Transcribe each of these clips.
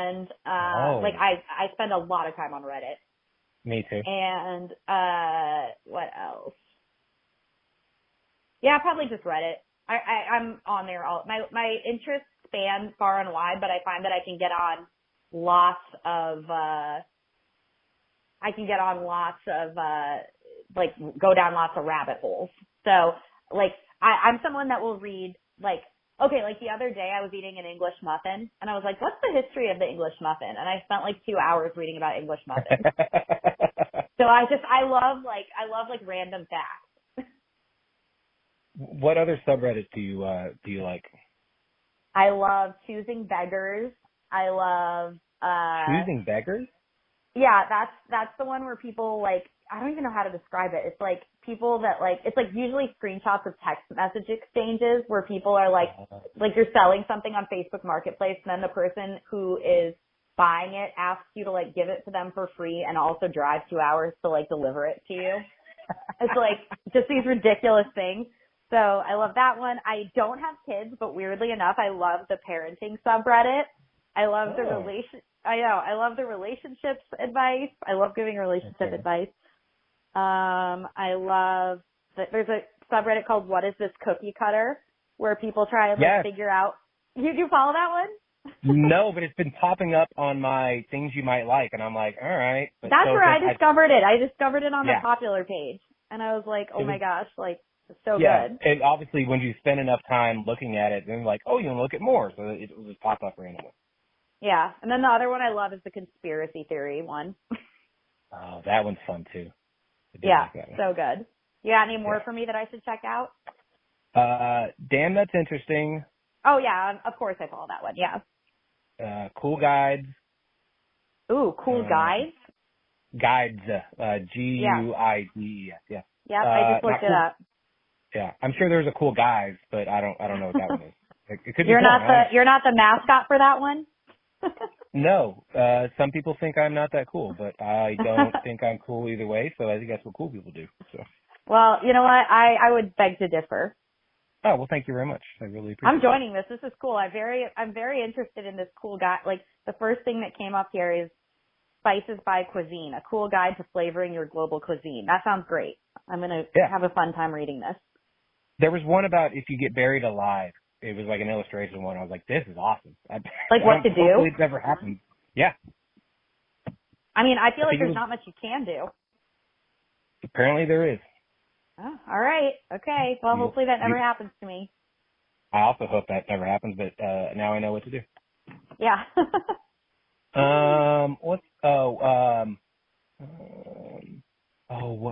And, like I spend a lot of time on Reddit. Me too. And, what else? Yeah, probably just Reddit. I'm on there my interests span far and wide, but I find that I can get on lots of, like, go down lots of rabbit holes. So, like, I'm someone that will read, like, okay, like the other day I was eating an English muffin, and I was like, what's the history of the English muffin? And I spent like 2 hours reading about English muffins. So I love random facts. What other subreddits do you like? I love Choosing Beggars. I love Choosing Beggars? Yeah, that's the one where people, like, I don't even know how to describe it. It's like people that, like, it's like usually screenshots of text message exchanges where people are like you're selling something on Facebook Marketplace, and then the person who is buying it asks you to, like, give it to them for free and also drive 2 hours to, like, deliver it to you. It's like just these ridiculous things. So I love that one. I don't have kids, but weirdly enough, I love the parenting subreddit. I love I love the relationships advice. I love giving relationship advice. I love that there's a subreddit called What Is This Cookie Cutter, where people try and figure out. You do follow that one? No, but it's been popping up on my things you might like, and I'm like, all right. But that's where I discovered it. I discovered it on the popular page, and I was like, oh my gosh, like, it's so good. And obviously when you spend enough time looking at it, then like, oh, you want to look at more, so it will just pop up randomly. Yeah, and then the other one I love is the conspiracy theory one. Oh, that one's fun too. Yeah, so good. You got any more for me that I should check out? Damn, that's interesting. Oh yeah, of course I follow that one. Yeah. Cool Guides. Ooh, Cool Guides. Guides. Guides. Yeah. Yep, I just looked it up. Yeah, I'm sure there's a Cool Guys, but I don't know what that one is. It could be you're not the mascot for that one. No, some people think I'm not that cool, but I don't think I'm cool either way. So I think that's what cool people do. So. Well, you know what? I would beg to differ. Oh, well, thank you very much. I really appreciate it. I'm joining this. This is cool. I'm very interested in this cool guy. Like, the first thing that came up here is Spices by Cuisine, a cool guide to flavoring your global cuisine. That sounds great. I'm going to have a fun time reading this. There was one about if you get buried alive. It was like an illustration one. I was like, this is awesome. Like what to do? Hopefully it's never happened. Yeah. I mean, I feel like there's not much you can do. Apparently there is. Oh, all right. Okay. Well, hopefully that never happens to me. I also hope that never happens, but now I know what to do. Yeah. What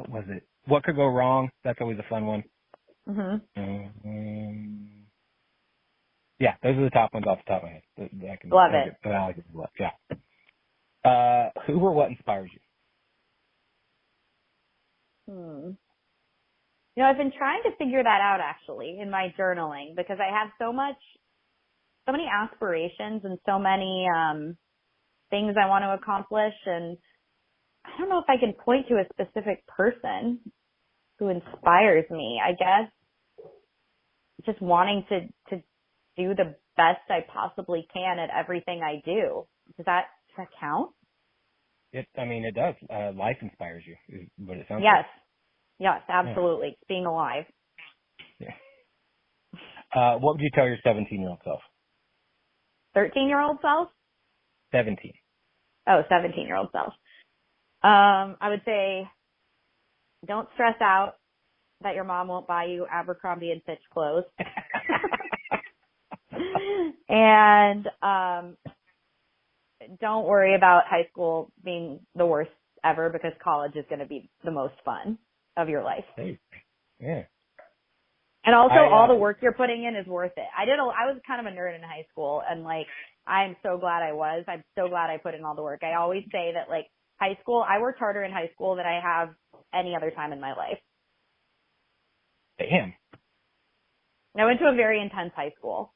was it? What could go wrong? That's always a fun one. Yeah, those are the top ones off the top of my head. Love it. Yeah. Who or what inspires you? You know, I've been trying to figure that out actually in my journaling because I have so many aspirations and so many things I want to accomplish, and I don't know if I can point to a specific person who inspires me. I guess just wanting to do the best I possibly can at everything I do. Does that count? It does. Life inspires you, is what it sounds like. Yes, absolutely. It's being alive. Yeah. What would you tell your 17-year-old self? 13-year-old self? 17. Oh, 17-year-old self. I would say, don't stress out that your mom won't buy you Abercrombie and Fitch clothes. And don't worry about high school being the worst ever because college is going to be the most fun of your life. Hey. Yeah. And also all the work you're putting in is worth it. I was kind of a nerd in high school, and like I'm so glad I was. I'm so glad I put in all the work. I always say that like high school, I worked harder in high school than I have any other time in my life. Damn. I went to a very intense high school.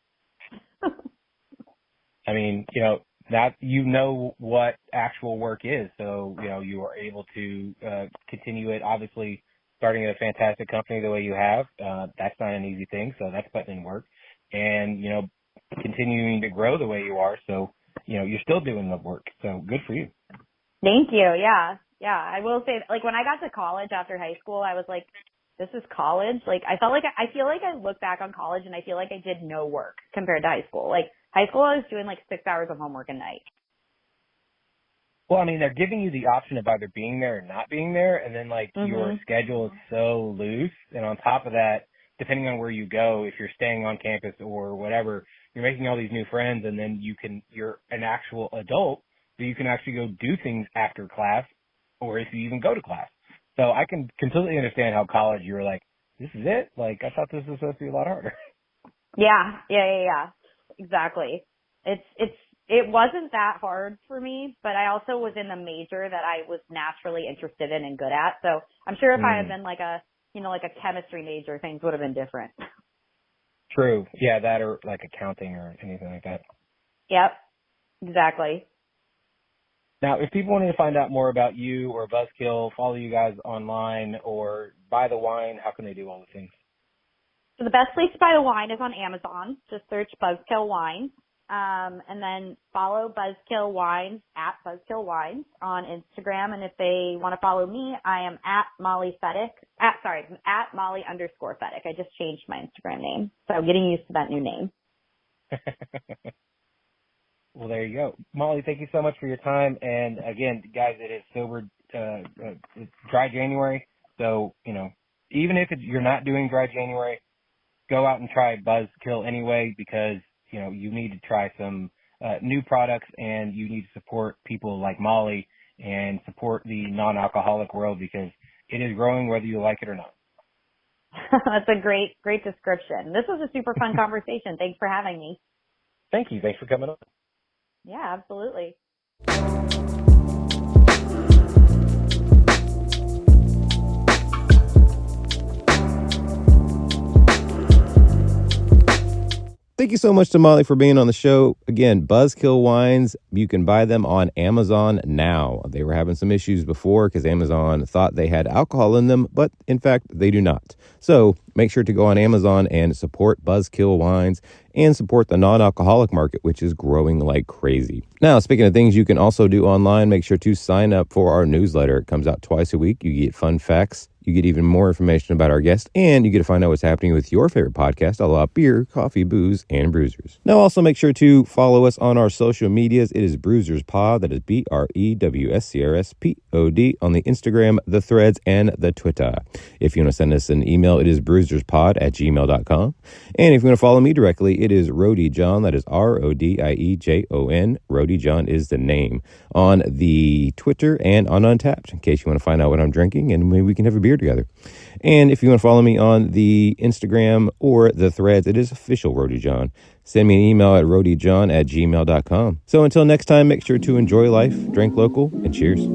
I mean, that what actual work is. So, you are able to continue it. Obviously, starting at a fantastic company the way you have, that's not an easy thing. So that's putting in work. And, continuing to grow the way you are. So you're still doing the work. So good for you. Thank you. Yeah. Yeah. I will say, like, when I got to college after high school, I was like, this is college. Like, I feel like I look back on college and I feel like I did no work compared to high school. Like, high school, I was doing like 6 hours of homework a night. Well, I mean, they're giving you the option of either being there or not being there, and then like your schedule is so loose, and on top of that, depending on where you go, if you're staying on campus or whatever, you're making all these new friends, and then you're an actual adult, so you can actually go do things after class, or if you even go to class. So I can completely understand how college you were like, this is it? Like, I thought this was supposed to be a lot harder. Yeah. Exactly. It wasn't that hard for me, but I also was in a major that I was naturally interested in and good at. So I'm sure if I had been like a chemistry major, things would have been different. True. Yeah, that or like accounting or anything like that. Yep. Exactly. Now, if people wanted to find out more about you or Buzzkill, follow you guys online, or buy the wine, how can they do all the things? So the best place to buy the wine is on Amazon. Just search Buzzkill Wines. And then follow Buzzkill Wines at Buzzkill Wines on Instagram. And if they want to follow me, I am at Molly Fedick. At Molly_Fedick. I just changed my Instagram name. So I'm getting used to that new name. Well, there you go. Molly, thank you so much for your time. And again, guys, it is sober, it's dry January. So, even if you're not doing dry January, go out and try Buzzkill anyway, because, you need to try some new products, and you need to support people like Molly and support the non-alcoholic world, because it is growing whether you like it or not. That's a great description. This was a super fun conversation. Thanks for having me. Thank you. Thanks for coming on. Yeah, absolutely. Thank you so much to Molly for being on the show. Again, Buzzkill Wines, you can buy them on Amazon now. They were having some issues before because Amazon thought they had alcohol in them, but in fact, they do not. So make sure to go on Amazon and support Buzzkill Wines and support the non-alcoholic market, which is growing like crazy. Now, speaking of things you can also do online, make sure to sign up for our newsletter. It comes out twice a week. You get fun facts. You get even more information about our guests, and you get to find out what's happening with your favorite podcast, all about beer, coffee, booze, and Brewsers. Now, also make sure to follow us on our social medias. It is Brewsers Pod. That is BREWSCRSPOD on the Instagram, the Threads, and the Twitter. If you want to send us an email, it is brewserspod@gmail.com. And if you want to follow me directly, it is Rody John. That is RODIEJON. Rody John is the name on the Twitter and on Untapped, in case you want to find out what I'm drinking, and maybe we can have a beer together. And if you want to follow me on the Instagram or the Threads, it is official Rody John. Send me an email at rodyjohn@gmail.com. So until next time, make sure to enjoy life, drink local, and cheers.